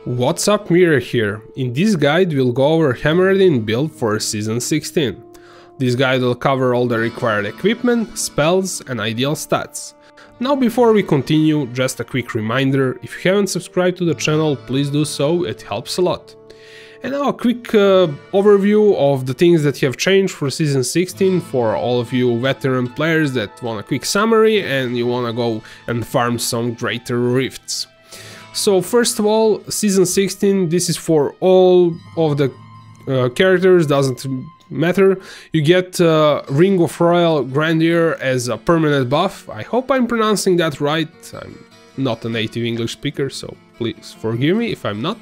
What's up, Mira here. In this guide we'll go over Hammerdin build for Season 16. This guide will cover all the required equipment, spells and ideal stats. Now before we continue, just a quick reminder, if you haven't subscribed to the channel, please do so, it helps a lot. And now a quick overview of the things that have changed for Season 16 for all of you veteran players that want a quick summary and you want to go and farm some greater rifts. So first of all, Season 16, this is for all of the characters, doesn't matter. You get Ring of Royal Grandeur as a permanent buff. I hope I'm pronouncing that right. I'm not a native English speaker, so please forgive me if I'm not.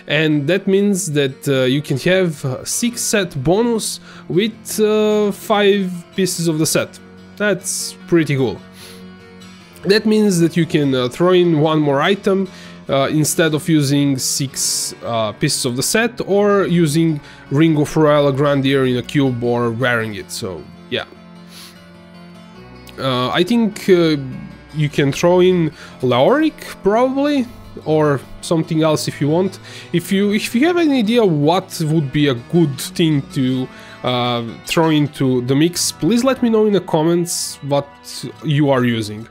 And that means that you can have 6 set bonus with 5 pieces of the set. That's pretty cool. That means that you can throw in one more item instead of using 6 pieces of the set or using Ring of Royal Grandeur in a cube or wearing it, so yeah. I think you can throw in Lauric probably, or something else if you want. If you have any idea what would be a good thing to throw into the mix, please let me know in the comments what you are using.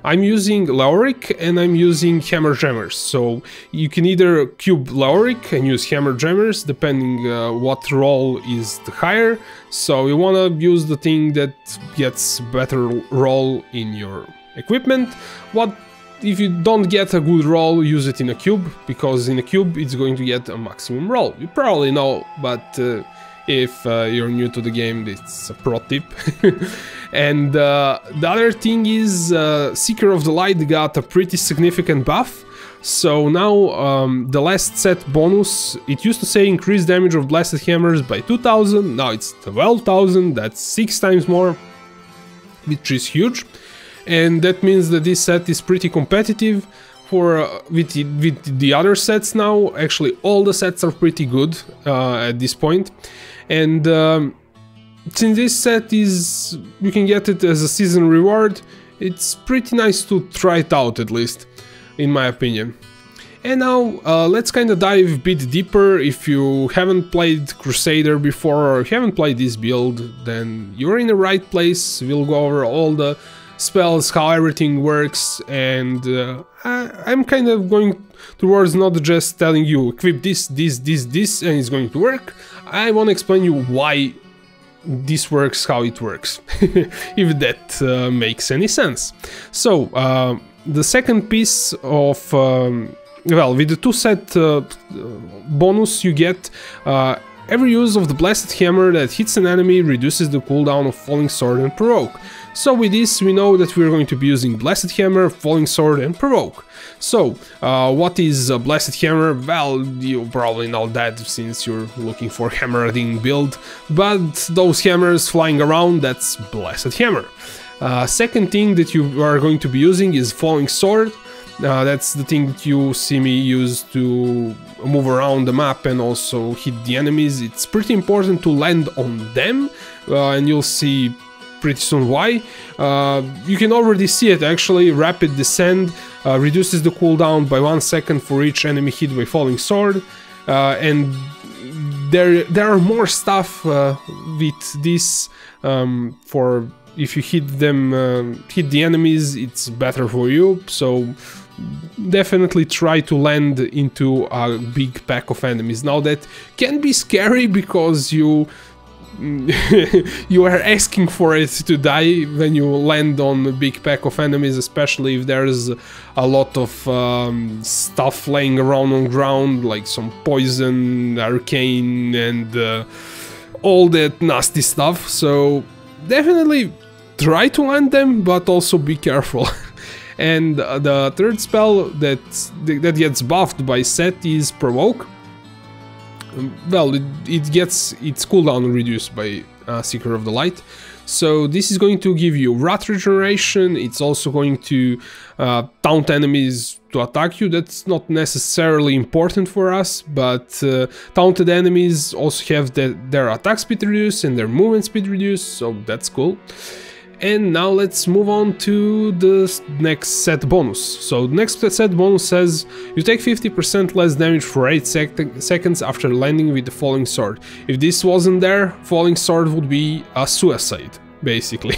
I'm using Lauric and I'm using Hammer Jammers, so you can either cube Lauric and use Hammer Jammers depending what roll is the higher, so you wanna use the thing that gets better roll in your equipment. What if you don't get a good roll, use it in a cube, because in a cube it's going to get a maximum roll. You probably know, but if you're new to the game, it's a pro tip. And the other thing is Seeker of the Light got a pretty significant buff. So now the last set bonus, it used to say increase damage of blasted hammers by 2000, now it's 12,000, that's 6 times more, which is huge. And that means that this set is pretty competitive for with the other sets now. Actually all the sets are pretty good at this point. And since this set is, you can get it as a season reward, it's pretty nice to try it out, at least, in my opinion. And now let's kind of dive a bit deeper. If you haven't played Crusader before or haven't played this build, then you're in the right place. We'll go over all the spells, how everything works, and I'm kind of going towards not just telling you equip this, and it's going to work. I want to explain you why this works, how it works, if that makes any sense. So the second piece of well, with the 2 set bonus you get every use of the blasted hammer that hits an enemy reduces the cooldown of falling sword and provoke. So with this we know that we're going to be using blasted hammer, falling sword and provoke. So what is a blasted hammer? Well, you probably know that since you're looking for Hammerdin build, but those hammers flying around, that's blasted hammer. Second thing that you are going to be using is falling sword. That's the thing that you see me use to move around the map and also hit the enemies. It's pretty important to land on them, and you'll see pretty soon why. You can already see it actually. Rapid descent reduces the cooldown by 1 second for each enemy hit by falling sword, and there are more stuff with this for if you hit them, hit the enemies, it's better for you. So definitely try to land into a big pack of enemies. Now that can be scary because you are asking for it to die when you land on a big pack of enemies, especially if there's a lot of stuff laying around on ground, like some poison, arcane and all that nasty stuff. So definitely try to land them, but also be careful. And the third spell that gets buffed by set is Provoke. Well, it gets its cooldown reduced by Seeker of the Light. So this is going to give you wrath regeneration. It's also going to taunt enemies to attack you. That's not necessarily important for us, but taunted enemies also have their attack speed reduced and their movement speed reduced, so that's cool. And now let's move on to the next set bonus. So the next set bonus says you take 50% less damage for 8 seconds after landing with the falling sword. If this wasn't there, falling sword would be a suicide, basically.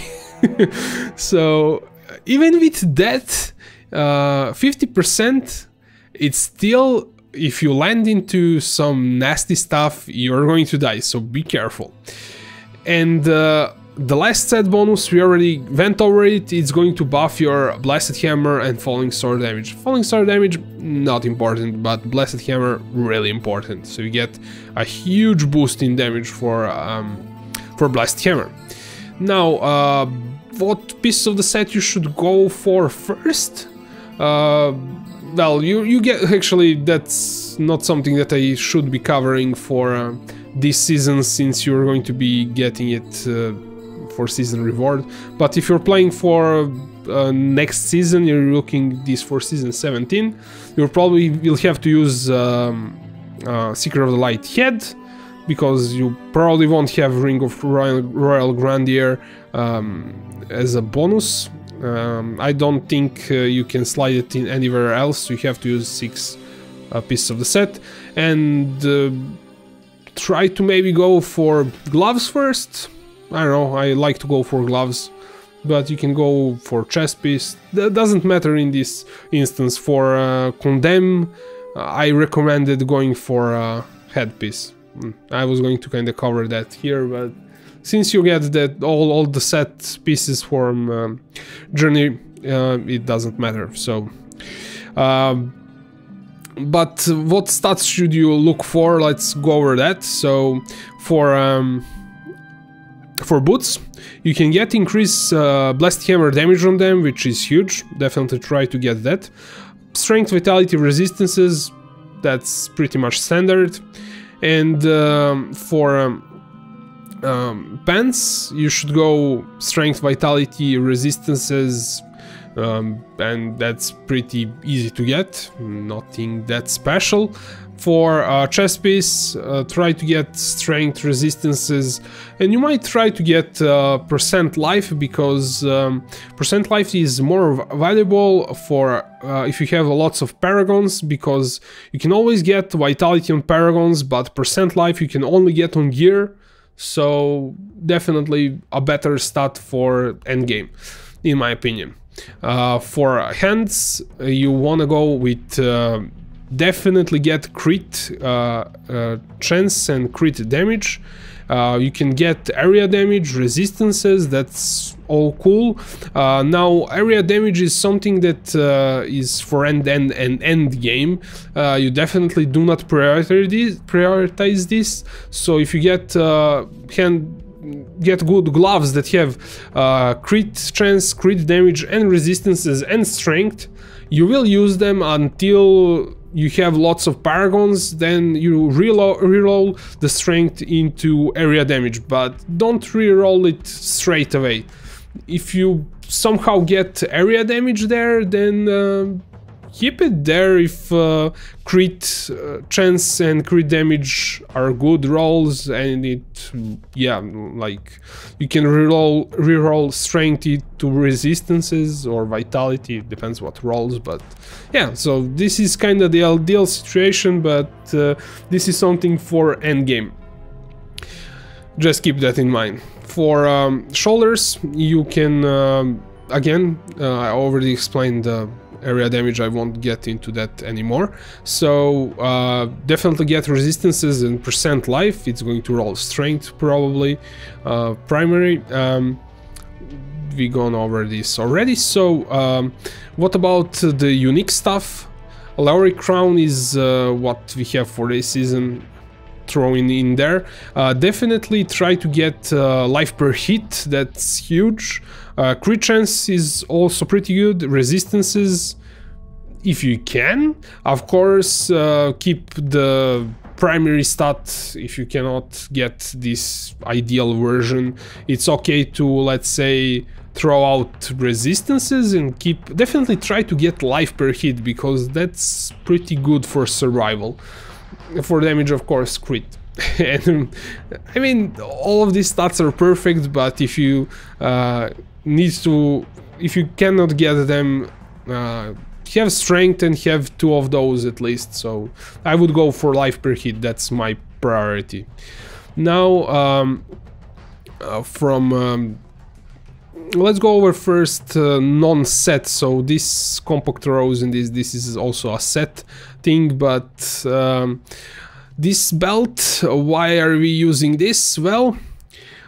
So even with that 50%, it's still, if you land into some nasty stuff, you're going to die, so be careful. And the last set bonus, we already went over it. It's going to buff your Blasted Hammer and Falling Sword damage. Falling Sword damage, not important, but Blasted Hammer, really important. So you get a huge boost in damage for Blasted Hammer. Now, what piece of the set you should go for first? Well, you get, actually, that's not something that I should be covering for this season, since you're going to be getting it for season reward. But if you're playing for next season, you're looking this for season 17, you probably will have to use Secret of the Light Head, because you probably won't have Ring of Royal Grandeur as a bonus. I don't think you can slide it in anywhere else, so you have to use 6 pieces of the set. And try to maybe go for gloves first. I don't know, I like to go for gloves, but you can go for chest piece. That doesn't matter in this instance. For Condemn, I recommended going for headpiece. I was going to kind of cover that here, but since you get that all the set pieces from Journey, it doesn't matter. So, but what stats should you look for? Let's go over that. So, for boots, you can get increased Blast Hammer damage on them, which is huge. Definitely try to get that. Strength, Vitality, Resistances, that's pretty much standard. And for pants, you should go Strength, Vitality, Resistances, and that's pretty easy to get, nothing that special. For chest piece, try to get Strength, Resistances, and you might try to get percent life, because percent life is more valuable for if you have lots of paragons, because you can always get Vitality on paragons, but percent life you can only get on gear. So definitely a better stat for endgame, in my opinion. For hands, you want to go with definitely get crit chance and crit damage. You can get area damage, resistances, that's all cool. Now area damage is something that is for end game. You definitely do not prioritize this. So if you get good gloves that have crit chance, crit damage and resistances and strength, you will use them until you have lots of paragons. Then you reroll the strength into area damage, but don't reroll it straight away. If you somehow get area damage there, then keep it there. If crit chance and crit damage are good rolls, and it, yeah, like you can reroll strength to resistances or vitality, it depends what rolls. But yeah, so this is kind of the ideal situation, but this is something for endgame. Just keep that in mind. For shoulders, you can again, I already explained area damage, I won't get into that anymore. So definitely get resistances and percent life. It's going to roll strength probably. Primary, we gone over this already. So what about the unique stuff? Lowry Crown is what we have for this season. Throwing in there. Definitely try to get life per hit, that's huge. Crit chance is also pretty good. Resistances, if you can. Of course, keep the primary stat if you cannot get this ideal version. It's okay to, let's say, throw out resistances and definitely try to get life per hit, because that's pretty good for survival. For damage, of course, crit. And I mean, all of these stats are perfect, but if you needs to, if you cannot get them, have strength and have 2 of those at least. So I would go for life per hit. That's my priority. Now let's go over first non-set. So this compact rose and this is also a set thing, but this belt, why are we using this? Well,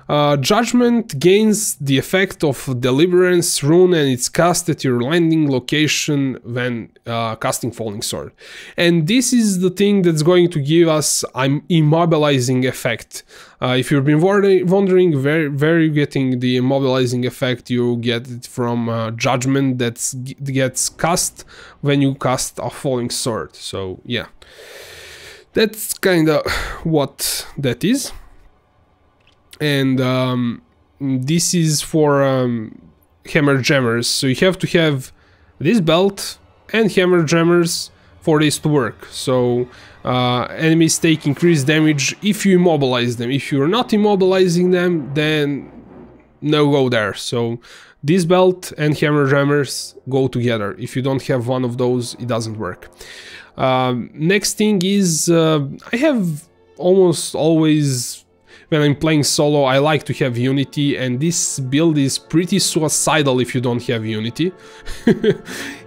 Judgment gains the effect of Deliverance rune and it's cast at your landing location when casting Falling Sword. And this is the thing that's going to give us an immobilizing effect. If you've been wondering where you're getting the immobilizing effect, you get it from Judgment that gets cast when you cast a Falling Sword. So yeah, that's kind of what that is. And this is for hammer jammers, so you have to have this belt and hammer jammers for this to work. So enemies take increased damage if you immobilize them. If you're not immobilizing them, then no go there. So this belt and hammer jammers go together. If you don't have one of those, it doesn't work. Next thing is I have almost always, when I'm playing solo, I like to have Unity, and this build is pretty suicidal if you don't have Unity,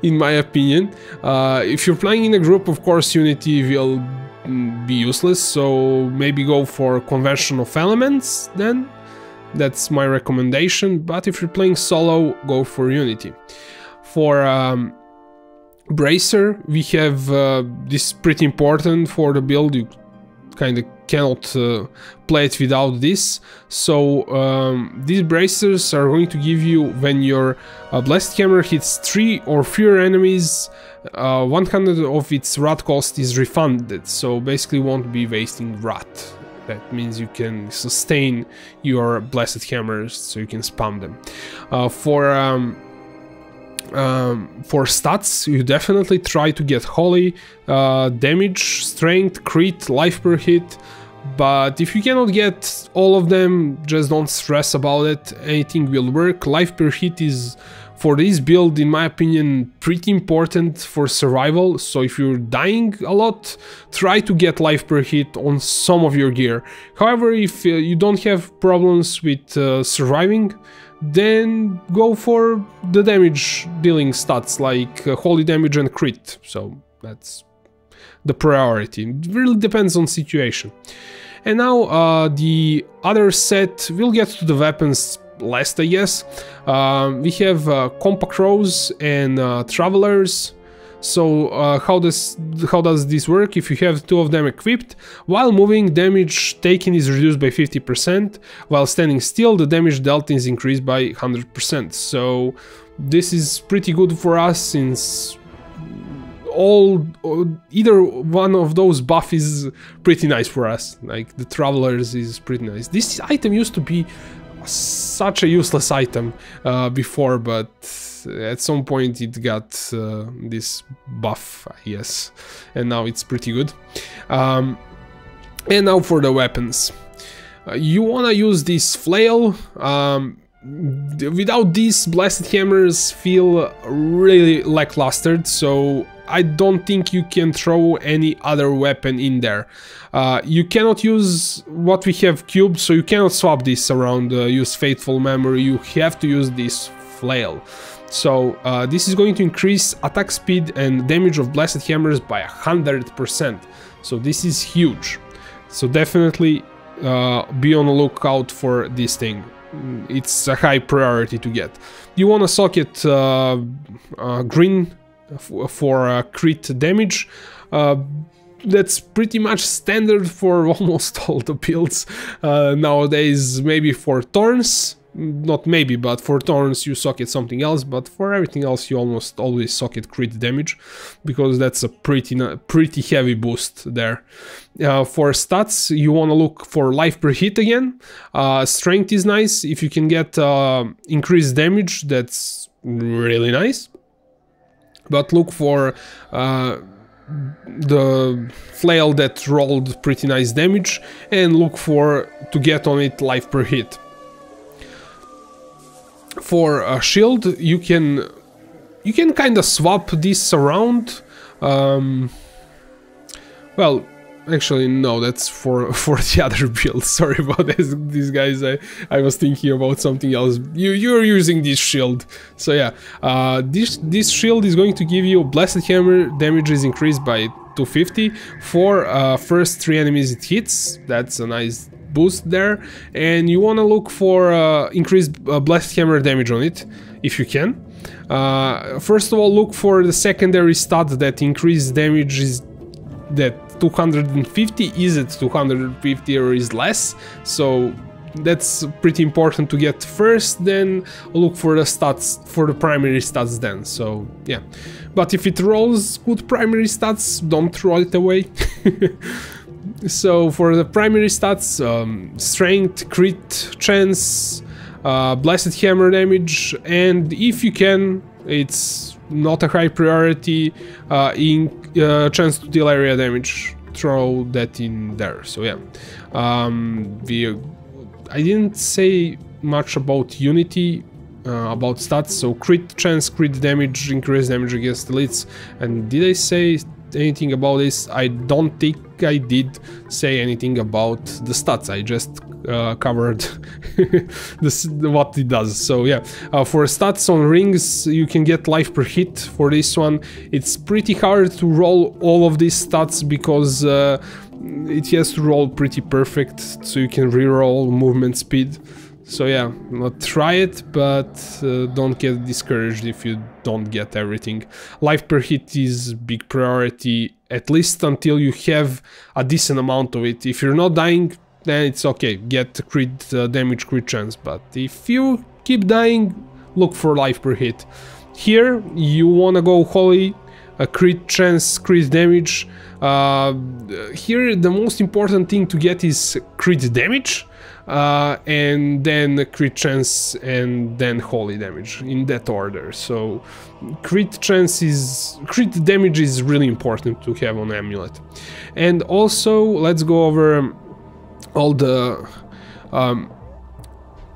in my opinion. If you're playing in a group, of course, Unity will be useless, so maybe go for Convention of Elements then. That's my recommendation, but if you're playing solo, go for Unity. For Bracer, we have this is pretty important for the build. You kind of cannot play it without this. So these bracers are going to give you, when your blessed hammer hits 3 or fewer enemies, 100 of its wrath cost is refunded, so basically won't be wasting wrath. That means you can sustain your blessed hammers, so you can spam them. For stats, you definitely try to get holy, damage, strength, crit, life per hit, but if you cannot get all of them, just don't stress about it, anything will work. Life per hit is, for this build, in my opinion, pretty important for survival, so if you're dying a lot, try to get life per hit on some of your gear. However, if you don't have problems with surviving, then go for the damage dealing stats like holy damage and crit. So that's the priority. It really depends on situation. And now the other set, we'll get to the weapons last, I guess. We have compact rows and travelers. So how does this work? If you have 2 of them equipped, while moving, damage taken is reduced by 50%, while standing still, the damage dealt is increased by 100%. So this is pretty good for us, since either one of those buff is pretty nice for us. Like the travelers is pretty nice. This item used to be such a useless item before, but at some point it got this buff, I guess, and now it's pretty good. And now for the weapons. You wanna use this flail. Without these, blessed hammers feel really lackluster, so I don't think you can throw any other weapon in there. You cannot use what we have cubed, so you cannot swap this around, use Faithful Memory. You have to use this flail. So this is going to increase attack speed and damage of blessed hammers by 100%. So this is huge. So definitely be on the lookout for this thing. It's a high priority to get. You want to socket green for crit damage. That's pretty much standard for almost all the builds nowadays. Maybe for thorns, not maybe, but for thorns you socket something else, but for everything else you almost always socket crit damage, because that's a pretty heavy boost there. For stats, you want to look for life per hit again. Strength is nice. If you can get increased damage, that's really nice. But look for the flail that rolled pretty nice damage, and look to get on it life per hit. For a shield, you can kind of swap this around. Well, actually no, that's for the other build. Sorry about this, these guys. I was thinking about something else. You're using this shield, so yeah. This shield is going to give you Blasted Hammer damage is increased by 250 for first 3 enemies it hits. That's a nice boost there, and you want to look for increased Blasted Hammer damage on it if you can. First of all, look for the secondary stat that increase damage is that 250. Is it 250 or is less? So that's pretty important to get first, then look for the stats, for the primary stats then. So yeah, but if it rolls good primary stats, don't throw it away. So for the primary stats, strength, crit chance, Blasted Hammer damage, and if you can, it's not a high priority, in chance to deal area damage, throw that in there. So yeah, I didn't say much about unity, about stats. So crit chance, crit damage, increased damage against elites. And did I say anything about this? I don't think I did say anything about the stats. I just covered what it does. So yeah, for stats on rings, you can get life per hit. For this one, it's pretty hard to roll all of these stats because it has to roll pretty perfect, so you can reroll movement speed. So yeah, try it, but don't get discouraged if you don't get everything. Life per hit is big priority, at least until you have a decent amount of it. If you're not dying, then it's okay, get crit damage, crit chance. But if you keep dying, look for life per hit. Here, you wanna go holy, crit chance, crit damage. Here, the most important thing to get is crit damage. And then crit chance, and then holy damage, in that order. So crit damage is really important to have on amulet. And also let's go over all the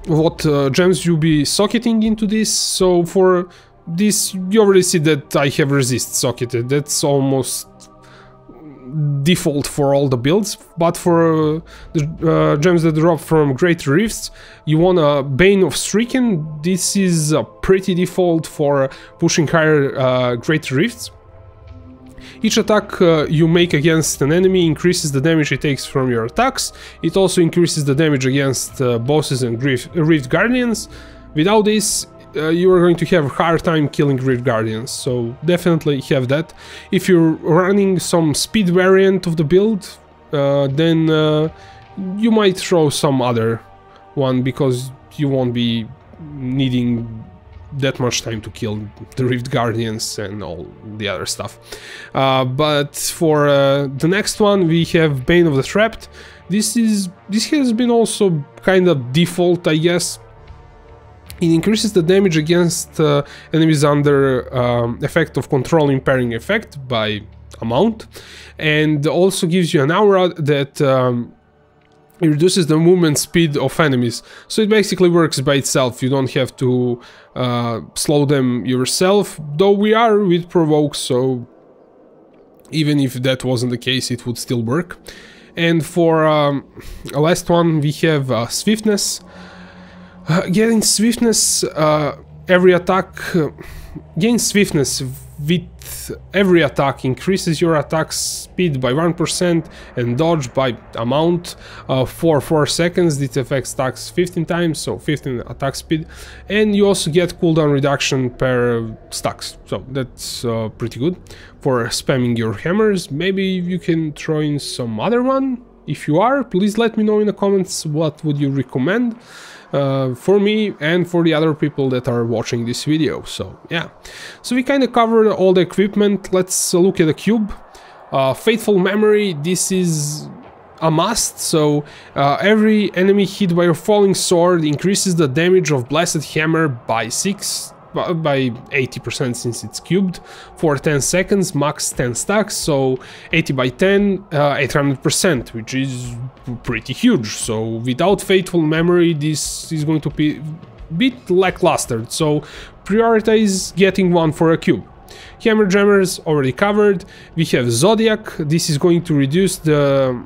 what gems you'll be socketing into this. So for this, you already see that I have resist socketed. That's almost default for all the builds, but for the gems that drop from Great Rifts, you want a Bane of Stricken. This is a pretty default for pushing higher Great Rifts. Each attack you make against an enemy increases the damage it takes from your attacks. It also increases the damage against bosses and Rift Guardians. Without this, you are going to have a hard time killing Rift Guardians, so definitely have that. If you're running some speed variant of the build, then you might throw some other one, because you won't be needing that much time to kill the Rift Guardians and all the other stuff. But for the next one, we have Bane of the Trapped. This has been also kind of default, I guess. It increases the damage against enemies under effect of control impairing effect by amount, and also gives you an aura that it reduces the movement speed of enemies. So it basically works by itself. You don't have to slow them yourself, though we are with provoke, so even if that wasn't the case, it would still work. And for a last one, we have swiftness. Getting swiftness, every attack gains swiftness with every attack, increases your attack speed by 1% and dodge by amount for 4 seconds. This affects attacks 15 times, so 15 attack speed, and you also get cooldown reduction per stacks, so that's pretty good for spamming your hammers. Maybe you can throw in some other one. If you are, please let me know in the comments what would you recommend for me and for the other people that are watching this video. So yeah, so we kind of covered all the equipment. Let's look at the cube. Faithful Memory, this is a must. So every enemy hit by your falling sword increases the damage of Blasted Hammer by 80% since it's cubed for 10 seconds, max 10 stacks, so 80 by 10, 800%, which is pretty huge. So without Faithful Memory, this is going to be bit lackluster, so prioritize getting one for a cube. Hammer Jammers already covered. We have Zodiac. This is going to reduce the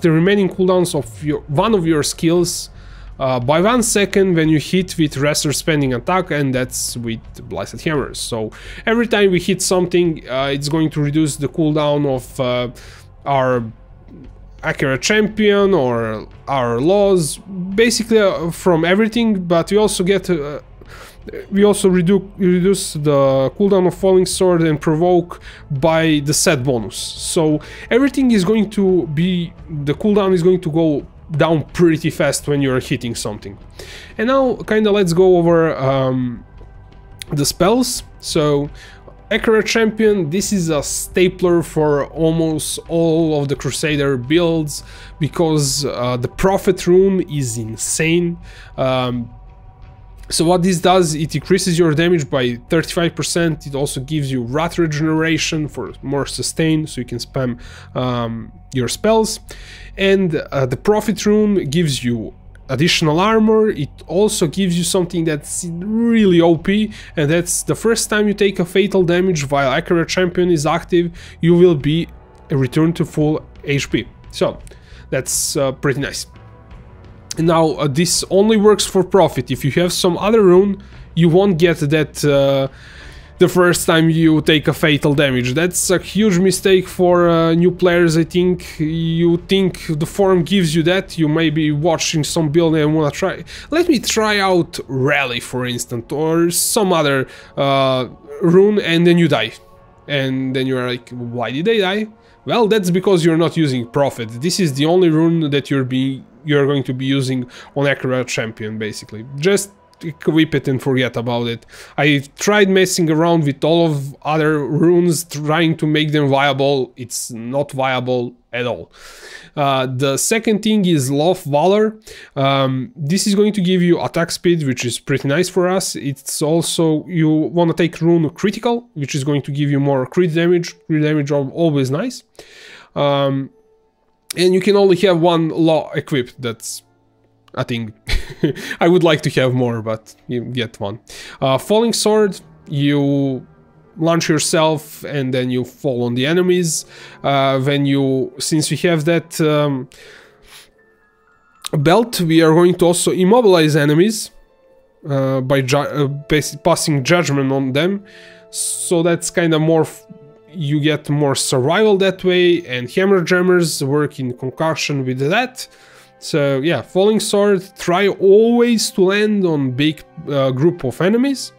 remaining cooldowns of one of your skills by 1 second when you hit with Wrestler Spending Attack, and that's with Blessed Hammers. So every time we hit something, it's going to reduce the cooldown of our Accurate Champion or our laws, basically from everything. But we also get reduce the cooldown of Falling Sword and Provoke by the set bonus. So everything is going to be, the cooldown is going to go down pretty fast when you're hitting something. And now kinda let's go over the spells. So Accurate Champion, this is a stapler for almost all of the Crusader builds because the Prophet rune is insane. So what this does, it increases your damage by 35%. It also gives you Wrath regeneration for more sustain, so you can spam your spells. And the Prophet rune gives you additional armor. It also gives you something that's really OP, and that's the first time you take a fatal damage while Accurate Champion is active, you will be returned to full HP. So that's pretty nice. Now this only works for Prophet. If you have some other rune, you won't get that the first time you take a fatal damage. That's a huge mistake for new players, I think. You think the forum gives you that, you may be watching some build and wanna try, let me try out Rally for instance, or some other rune, and then you die. And then you're like, why did I die? Well, that's because you're not using Prophet. This is the only rune that you're going to be using on Accurate Champion, basically. Just equip it and forget about it. I tried messing around with all of other runes, trying to make them viable. It's not viable at all. The second thing is Law of Valor. This is going to give you attack speed, which is pretty nice for us. It's also, you want to take rune critical, which is going to give you more crit damage. Crit damage are always nice. And you can only have one law equipped. That's a thing. I would like to have more, but you get one. Falling Sword, you launch yourself and then you fall on the enemies. Since we have that belt, we are going to also immobilize enemies by passing judgment on them. So that's kind of more, you get more survival that way, and Hammer Jammers work in conjunction with that. So yeah, Falling Sword, try always to land on big group of enemies.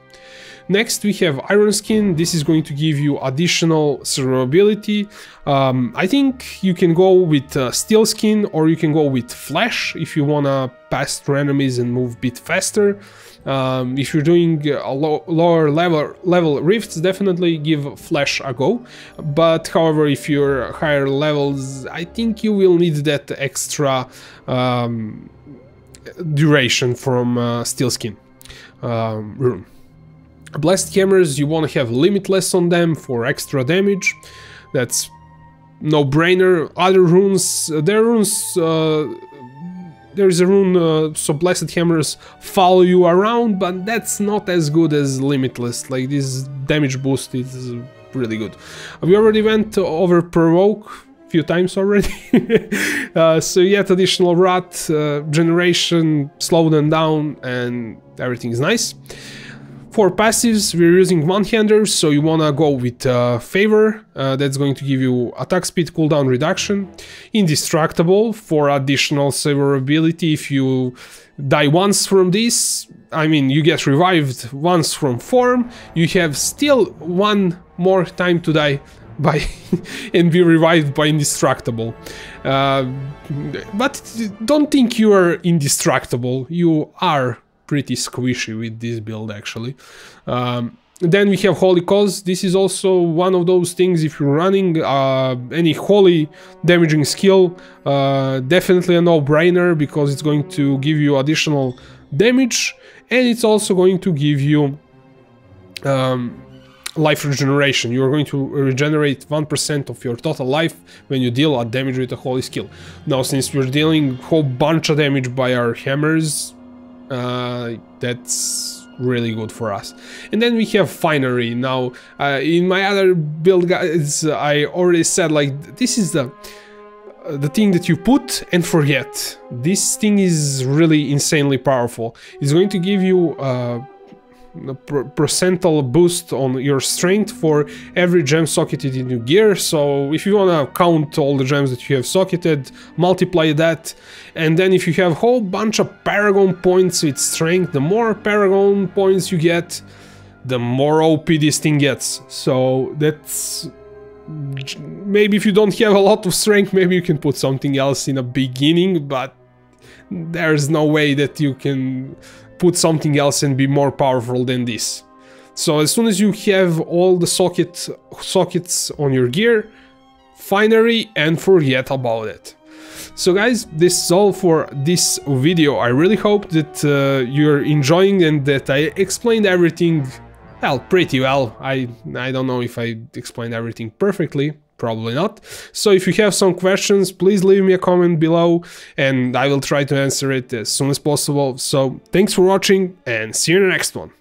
Next we have Iron Skin. This is going to give you additional survivability. I think you can go with Steel Skin, or you can go with Flash if you wanna pass through enemies and move a bit faster. If you're doing a lower level rifts, definitely give Flash a go. But however, if you're higher levels, I think you will need that extra duration from Steel Skin rune. Blessed Hammers, you want to have Limitless on them for extra damage. That's no-brainer. Other runes, there's a rune, so Blessed Hammers follow you around, but that's not as good as Limitless. Like, this damage boost is really good. We already went over Provoke a few times already. So yet additional Wrath generation, slow them down, and everything is nice. For passives, we're using one-handers, so you wanna go with Favor. That's going to give you attack speed cooldown reduction. Indestructible for additional survivability. If you die once from this, I mean, you get revived once from form, you have still one more time to die by and be revived by Indestructible. But don't think you are indestructible, you are pretty squishy with this build actually. Then we have Holy Cause. This is also one of those things, if you're running any holy damaging skill, definitely a no-brainer, because it's going to give you additional damage, and it's also going to give you life regeneration. You're going to regenerate 1% of your total life when you deal a damage with a holy skill. Now, since we're dealing a whole bunch of damage by our hammers, That's really good for us. And then we have finery. Now, in my other build guides, I already said, like, this is the thing that you put and forget. This thing is really insanely powerful. It's going to give you a percentile boost on your strength for every gem socketed in your gear. So if you want to count all the gems that you have socketed, multiply that, and then if you have a whole bunch of paragon points with strength, the more paragon points you get, the more OP this thing gets. So that's... maybe if you don't have a lot of strength, maybe you can put something else in the beginning, but there's no way that you can put something else and be more powerful than this. So as soon as you have all the sockets on your gear, finery and forget about it. So guys, this is all for this video. I really hope that you're enjoying and that I explained everything, well, pretty well. I don't know if I explained everything perfectly, probably not. So if you have some questions, please leave me a comment below and I will try to answer it as soon as possible. So thanks for watching and see you in the next one.